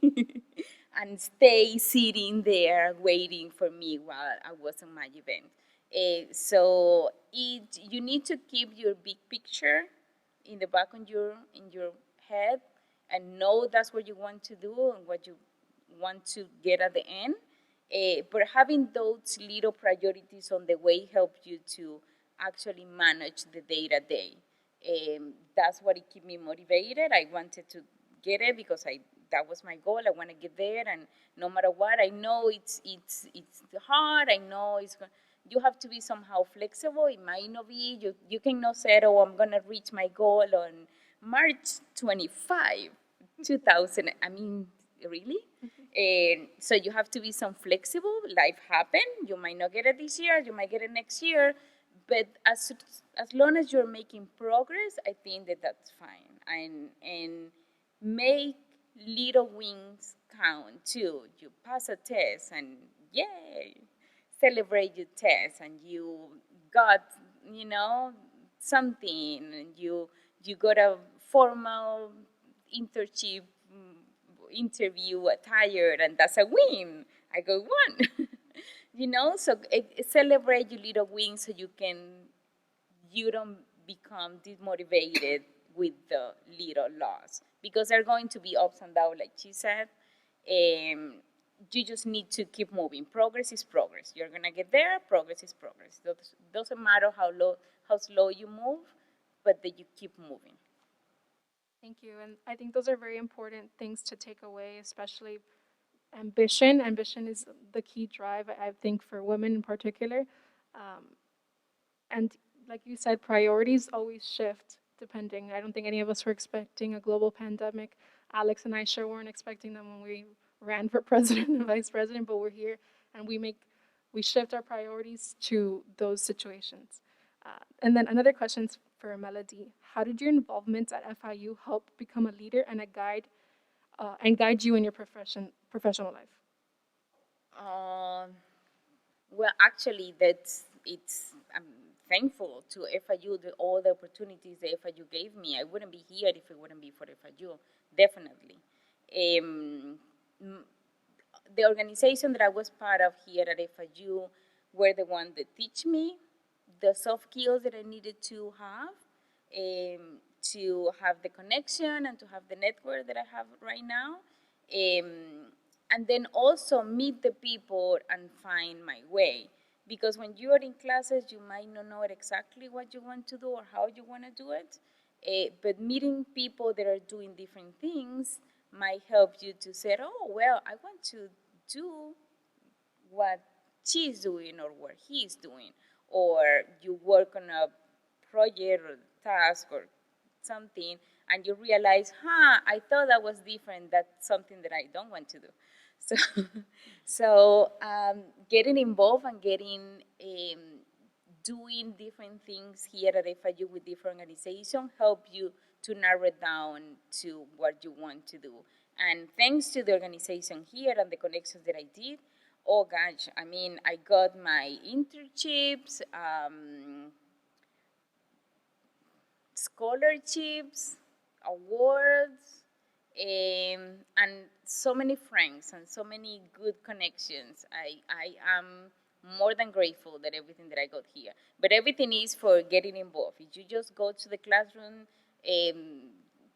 and stay sitting there waiting for me while I was on my event. So you need to keep your big picture in the back on in your head and know that's what you want to do and what you want to get at the end. But having those little priorities on the way help you to actually manage the day to day. That's what it kept me motivated. I wanted to get it because that was my goal. I want to get there, and no matter what, I know it's hard. I know you have to be somehow flexible. It might not be you cannot say, oh, I'm gonna reach my goal on March 25, 2000. I mean, really? And so you have to be some flexible. Life happen. You might not get it this year. You might get it next year. But as long as you're making progress, I think that's fine. And make little wins count too. You pass a test and yay, celebrate your test and you got, you know, something and you got a formal internship interview attire and that's a win. I go one. You know, so celebrate your little wins so you don't become demotivated with the little loss because they're going to be ups and downs, like she said. Um, you just need to keep moving. Progress is progress. You're gonna get there. Progress is progress. Doesn't matter how slow you move, but that you keep moving. Thank you. And I think those are very important things to take away, especially ambition. Ambition is the key drive, I think, for women in particular. Um, and like you said, priorities always shift depending. I don't think any of us were expecting a global pandemic. Alex and I sure weren't expecting them when we ran for president and vice president, but we're here and we shift our priorities to those situations. And then another question for Melody. How did your involvement at FIU help become a leader and a guide and guide you in your professional life? Um, well, actually, I'm thankful to FIU, all the opportunities that FIU gave me. I wouldn't be here if it wouldn't be for FIU, definitely. Um, the organization that I was part of here at FIU were the ones that teach me the soft skills that I needed to have the connection and to have the network that I have right now. And then also meet the people and find my way. Because when you are in classes, you might not know exactly what you want to do or how you want to do it. But meeting people that are doing different things might help you to say, oh, well, I want to do what she's doing or what he's doing. Or you work on a project or task or something and you realize, I thought that was different. That's something that I don't want to do. So, so getting involved and doing different things here at FIU with different organizations help you to narrow it down to what you want to do. And thanks to the organization here and the connections that I did, oh gosh, I mean, I got my internships, scholarships, awards, and so many friends and so many good connections. I am more than grateful that everything that I got here. But everything is for getting involved. If you just go to the classroom,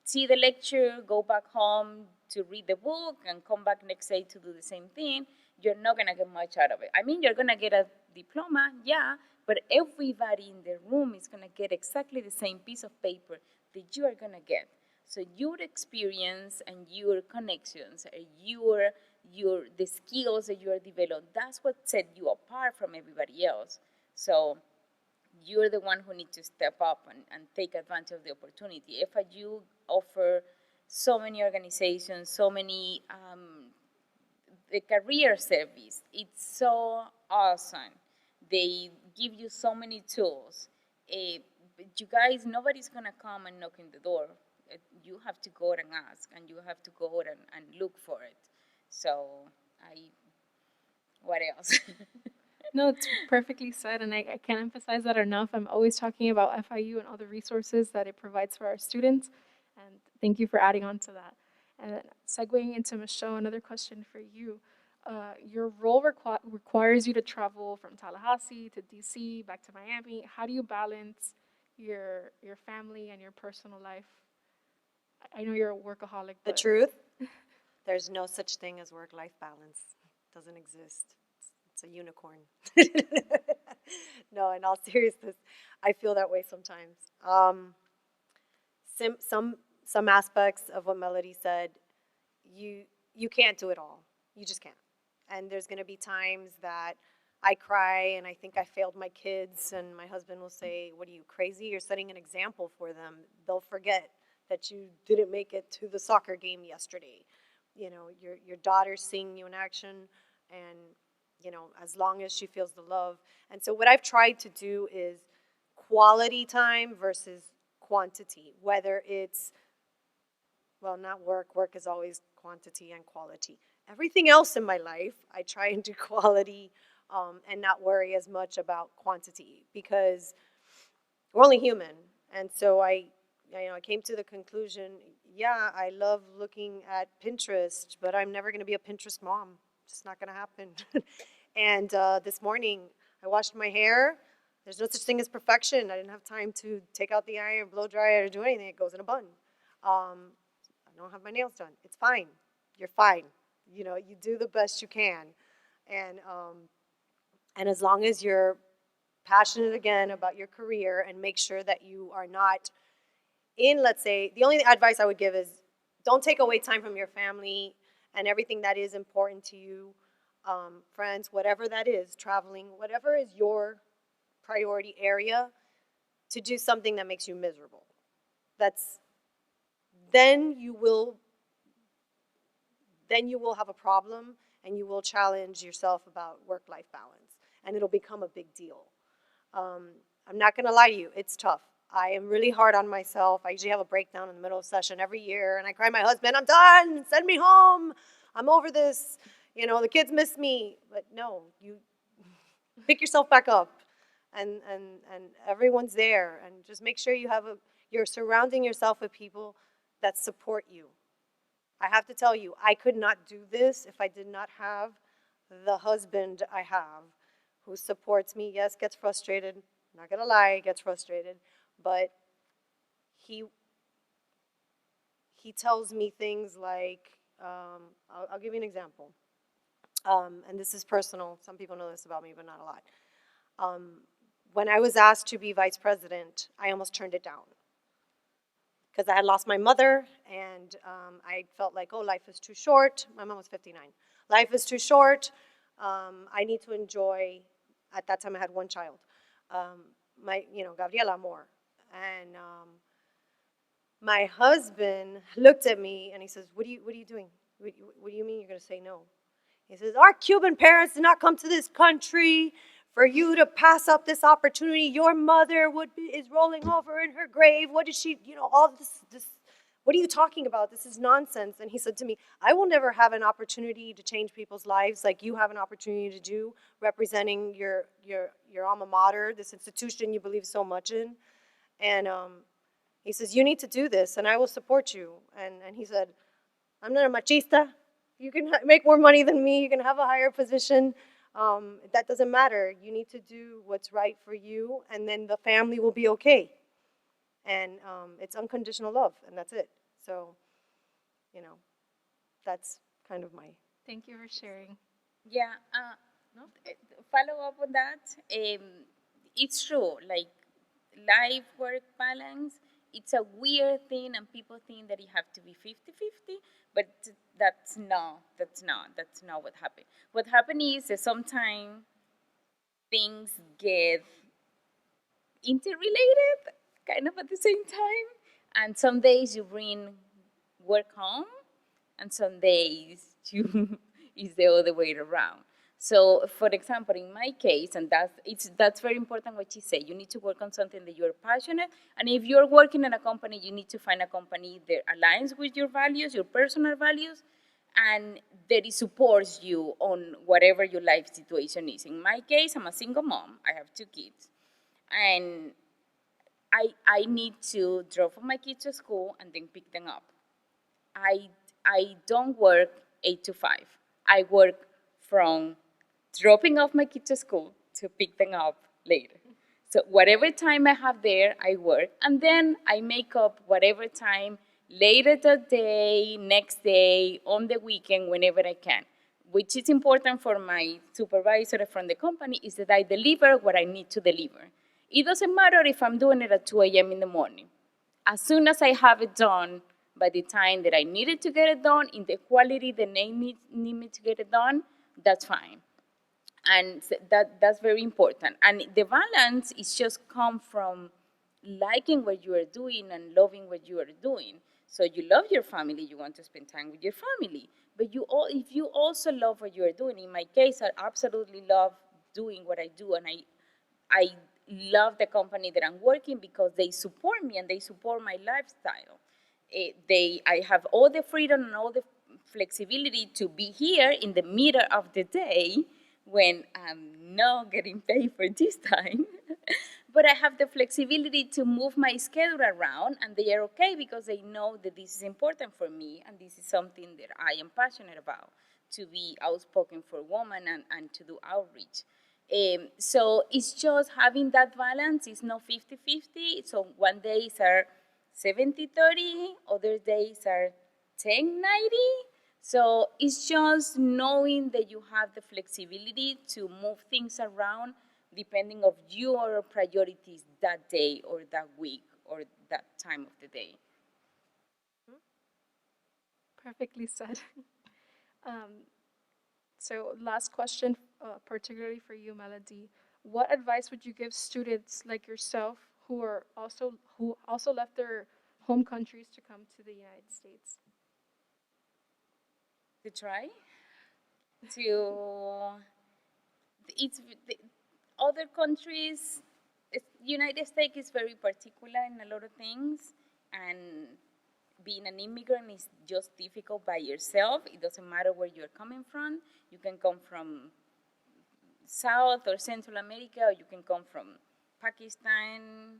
see the lecture, go back home to read the book, and come back next day to do the same thing, you're not going to get much out of it. I mean, you're going to get a diploma, yeah, but everybody in the room is going to get exactly the same piece of paper that you are going to get. So your experience and your connections, the skills that you are developing, that's what set you apart from everybody else. So you're the one who needs to step up and take advantage of the opportunity. If you offer so many organizations, so many the career service, it's so awesome. They give you so many tools. But you guys, nobody's gonna come and knock in the door. You have to go and ask, and you have to go and look for it. So what else? No, it's perfectly said, and I can't emphasize that enough. I'm always talking about FIU and all the resources that it provides for our students, and thank you for adding on to that. And then segueing into Michelle, another question for you. your role requires you to travel from Tallahassee to DC, back to Miami. How do you balance your family and your personal life? I know you're a workaholic, The but truth, there's no such thing as work-life balance. Doesn't exist. It's a unicorn. No, in all seriousness, I feel that way sometimes. Some aspects of what Melody said, you can't do it all. You just can't. And there's going to be times that I cry and I think I failed my kids, and my husband will say, "What are you, crazy? You're setting an example for them. They'll forget that you didn't make it to the soccer game yesterday." You know, your daughter's seeing you in action, and you know, as long as she feels the love. And so what I've tried to do is quality time versus quantity, whether it's, well, not work. Work is always quantity and quality. Everything else in my life, I try and do quality, and not worry as much about quantity, because we're only human. And so I came to the conclusion, yeah, I love looking at Pinterest, but I'm never going to be a Pinterest mom. It's just not going to happen. And this morning, I washed my hair. There's no such thing as perfection. I didn't have time to take out the iron, blow dry it, or do anything. It goes in a bun. I don't have my nails done. It's fine. You're fine. You know, you do the best you can. And as long as you're passionate again about your career, and make sure that you are not in, let's say, the only advice I would give is don't take away time from your family and everything that is important to you, friends, whatever that is, traveling, whatever is your priority area, to do something that makes you miserable. That's then you will have a problem, and you will challenge yourself about work-life balance, and it'll become a big deal. I'm not going to lie to you, it's tough. I am really hard on myself. I usually have a breakdown in the middle of session every year, and I cry to my husband, "I'm done, send me home. I'm over this. You know, the kids miss me." But no, you pick yourself back up, and everyone's there, and just make sure you're surrounding yourself with people that support you. I have to tell you, I could not do this if I did not have the husband I have, who supports me. Yes, gets frustrated. Not gonna lie, gets frustrated, but he tells me things like, I'll give you an example, and this is personal. Some people know this about me, but not a lot. When I was asked to be vice president, I almost turned it down, because I had lost my mother, and I felt like, oh, life is too short. My mom was 59. Life is too short. I need to enjoy. At that time, I had one child, Gabriela more, and my husband looked at me and he says, "What are you doing? What do you mean you're going to say no?" He says, "Our Cuban parents did not come to this country for you to pass up this opportunity. Your mother is rolling over in her grave. What did she, all this, what are you talking about? This is nonsense." And he said to me, "I will never have an opportunity to change people's lives like you have an opportunity to do, representing your alma mater, this institution you believe so much in. And he says, you need to do this, and I will support you." And he said, "I'm not a machista. You can make more money than me. You can have a higher position. That doesn't matter. You need to do what's right for you, and then the family will be okay. And it's unconditional love, and that's it." So, that's kind of my... thank you for sharing. Yeah, No? follow up on that. It's true, like life work balance, it's a weird thing, and people think that you have to be 50-50, but that's not what happened. What happened is that sometimes things get interrelated kind of at the same time, and some days you bring work home, and some days you is the other way around. So, for example, in my case, and that's very important what you say. You need to work on something that you're passionate, and if you're working in a company, you need to find a company that aligns with your values, your personal values, and that it supports you on whatever your life situation is. In my case, I'm a single mom. I have 2 kids, and I need to drop my kids to school and then pick them up. I don't work 8 to 5. I work from dropping off my kids to school to pick them up later. So whatever time I have there, I work, and then I make up whatever time later that day, next day, on the weekend, whenever I can. Which is important for my supervisor from the company is that I deliver what I need to deliver. It doesn't matter if I'm doing it at 2 a.m. in the morning. As soon as I have it done by the time that I needed to get it done, in the quality that they need me to get it done, that's fine. And that's very important. And the balance is just come from liking what you are doing and loving what you are doing. So you love your family, you want to spend time with your family, but if you also love what you are doing. In my case, I absolutely love doing what I do, and I love the company that I'm working because they support me and they support my lifestyle. I have all the freedom and all the flexibility to be here in the middle of the day when I'm not getting paid for this time. But I have the flexibility to move my schedule around, and they are okay because they know that this is important for me and this is something that I am passionate about, to be outspoken for women and to do outreach. So it's just having that balance. It's not 50-50. So one days are 70-30, other days are 10-90. So it's just knowing that you have the flexibility to move things around depending of your priorities that day or that week or that time of the day. Perfectly said. Um, so, last question, particularly for you, Melody. What advice would you give students like yourself who also left their home countries to come to the United States? To try to it's the other countries. United States is very particular in a lot of things, and being an immigrant is just difficult by yourself. It doesn't matter where you're coming from. You can come from South or Central America, or you can come from Pakistan,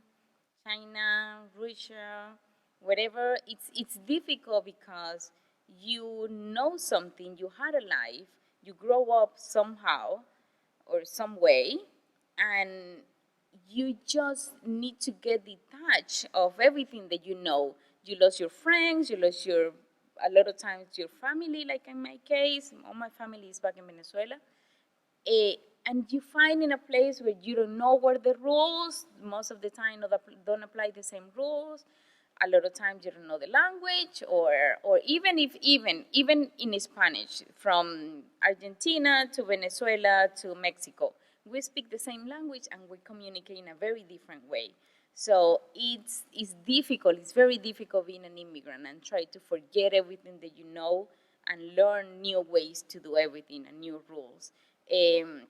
China, Russia, wherever. It's difficult because you know something, you had a life, you grow up somehow or some way, and you just need to get detached of everything that you know. You lost your friends, you lost your a lot of times your family, like in my case. All my family is back in Venezuela. Eh, and you find in a place where you don't know what the rules, most of the time don't apply the same rules. A lot of times you don't know the language, or even if even in Spanish, from Argentina to Venezuela to Mexico, we speak the same language and we communicate in a very different way. So it's difficult. It's very difficult being an immigrant and try to forget everything that you know and learn new ways to do everything and new rules. Um,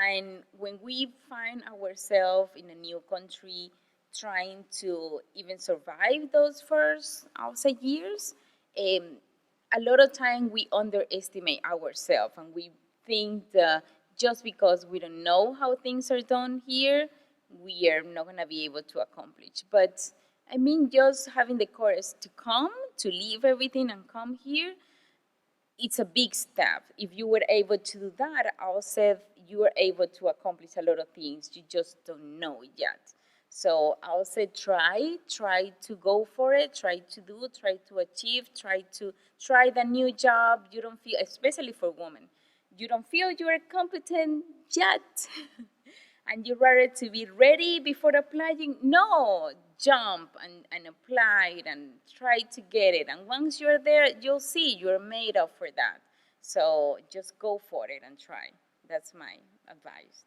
and when we find ourselves in a new country, trying to even survive those first, I'll say, years, um, a lot of time we underestimate ourselves and we think that just because we don't know how things are done here, we are not going to be able to accomplish. But I mean, just having the courage to come, to leave everything and come here, it's a big step. If you were able to do that, I would say you were able to accomplish a lot of things. You just don't know it yet. So I would say try to go for it, try to do, try to achieve, try the new job. You don't feel, especially for women, you don't feel you are competent yet. And you'd rather to be ready before applying. No, jump and apply it and try to get it. And once you're there, you'll see you're made up for that. So just go for it and try. That's my advice.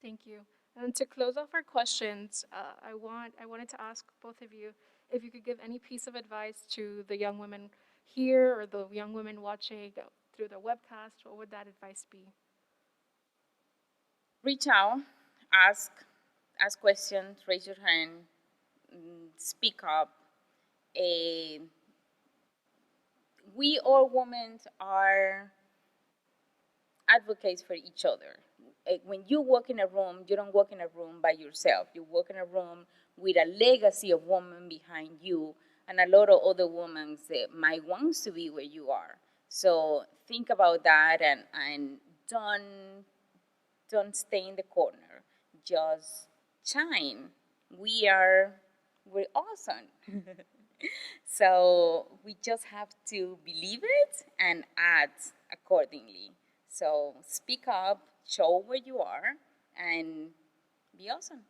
Thank you. And to close off our questions, I wanted to ask both of you if you could give any piece of advice to the young women here or the young women watching through the webcast. What would that advice be? Reach out, ask, ask questions, raise your hand, speak up. Eh, we all women are advocates for each other. When you walk in a room, you don't walk in a room by yourself. You walk in a room with a legacy of women behind you and a lot of other women that might want to be where you are. So think about that, and don't stay in the corner. Just shine. We're awesome. So we just have to believe it and act accordingly. So speak up, show where you are, and be awesome.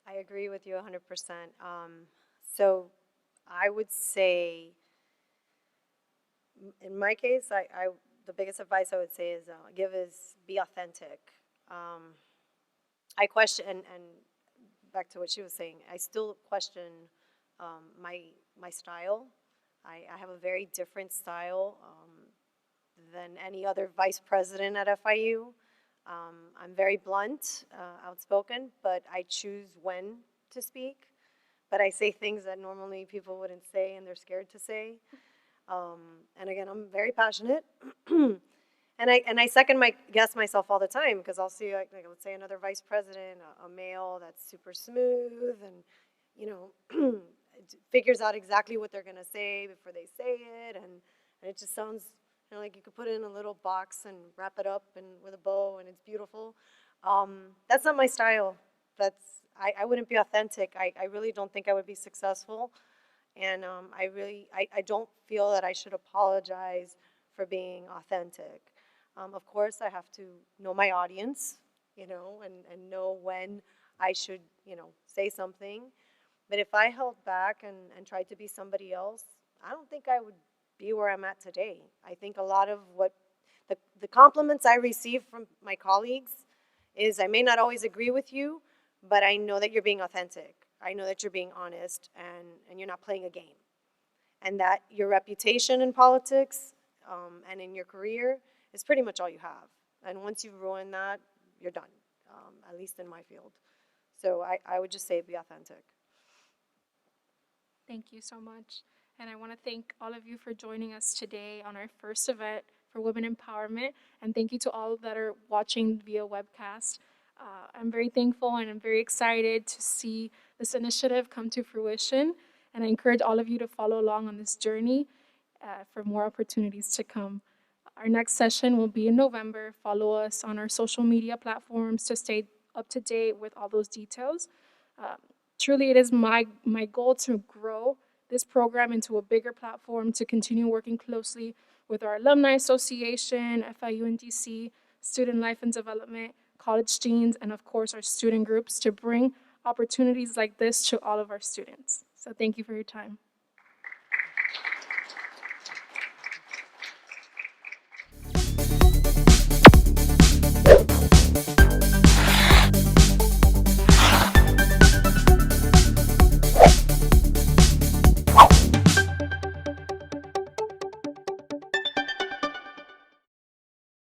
I agree with you 100%. So I would say, in my case, the biggest advice I would say is give is be authentic. Um, I question, and back to what she was saying, I still question my style. I have a very different style than any other vice president at FIU. I'm very blunt, outspoken, but I choose when to speak. But I say things that normally people wouldn't say and they're scared to say. And again, I'm very passionate. And I second my guess myself all the time because I'll see like let's say another vice president, a male that's super smooth and you know figures out exactly what they're gonna say before they say it, and it just sounds like you could put it in a little box and wrap it up and with a bow and it's beautiful. That's not my style. I wouldn't be authentic. I really don't think I would be successful, and I don't feel that I should apologize for being authentic. Of course, I have to know my audience, and know when I should, say something. But if I held back and tried to be somebody else, I don't think I would be where I'm at today. I think a lot of what the compliments I receive from my colleagues is I may not always agree with you, but I know that you're being authentic. I know that you're being honest and you're not playing a game. And that your reputation in politics and in your career is pretty much all you have. And once you ruin that, you're done, at least in my field. So I would just say be authentic. Thank you so much. And I want to thank all of you for joining us today on our first event for women empowerment. And thank you to all that are watching via webcast. I'm very thankful and I'm very excited to see this initiative come to fruition. And I encourage all of you to follow along on this journey for more opportunities to come. Our next session will be in November. Follow us on our social media platforms to stay up to date with all those details. Um, Truly, it is my goal to grow this program into a bigger platform to continue working closely with our Alumni Association, FIU and DC, Student Life and Development, College Deans, and of course our student groups to bring opportunities like this to all of our students. So thank you for your time.